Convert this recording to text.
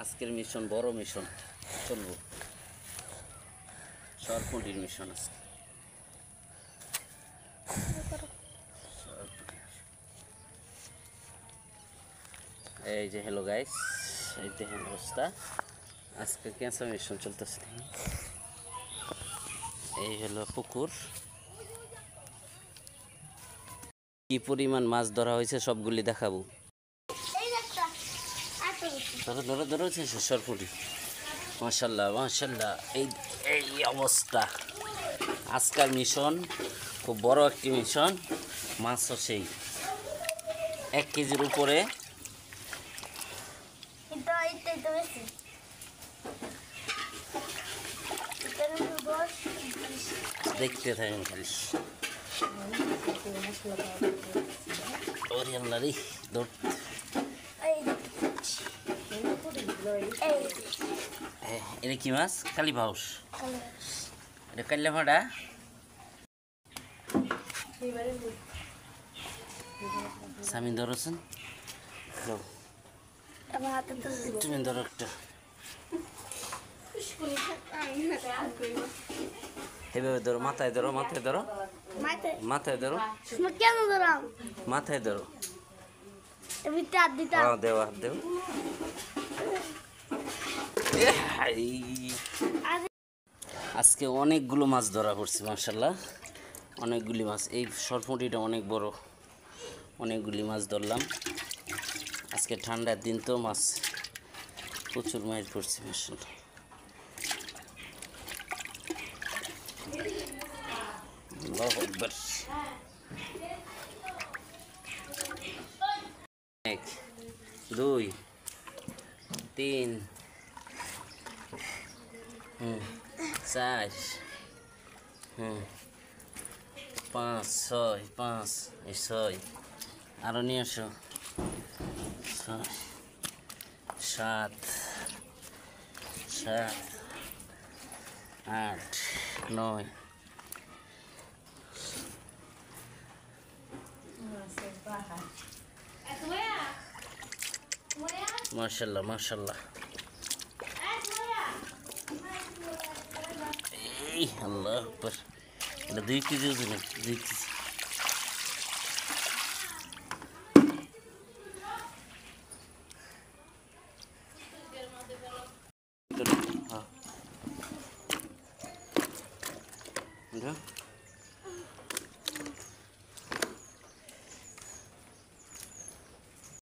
আজকের মিশন বড় মিশন চলবো সরপুটির মিশন আজকে এই যে হ্যালো গাইস এই দেখেন অবস্থা আজকে ক্যান্সার মিশন চলতেছে এই হলো পুকুর কি পরিমাণ মাছ ধরা হয়েছে সবগুলি দেখাবো ধরো ধরো সরপুটি মাশাআল্লাহ মাশাআল্লাহ এই এই অবস্থা আজকের মিশন খুব বড় একটি মিশন মাছ সেই 1 কেজির উপরে দেখতে থাকেন খালি ওরে আল্লাহ রে দৌড় এটা কি মাছ কালী বাউস এটা কাল্লা ভাড়া সামিন ধরছেন তুমি ধরো একটা এভাবে ধরো মাথায় ধরো মাথায় ধরো মাথায় ধরো কেন ধরাম মাথায় ধরো দেও হাত দেও আজকে অনেকগুলো মাছ ধরা পড়ছে মাশাআল্লাহ অনেকগুলি মাছ এই সরপুঁটিটা অনেক বড় অনেকগুলি মাছ ধরলাম আজকে ঠান্ডার দিন তো মাছ প্রচুর মাছ পড়ছে মাশাআল্লাহ আল্লাহু আকবার 1 2 3 4 5 6 5 এই 6 আরো নিয়ে আসো 7 8 9 মাশাআল্লাহ মাশাআল্লাহ এই আল্লাহু আকবার এটা 2 কেজি ওজন 2 কেজি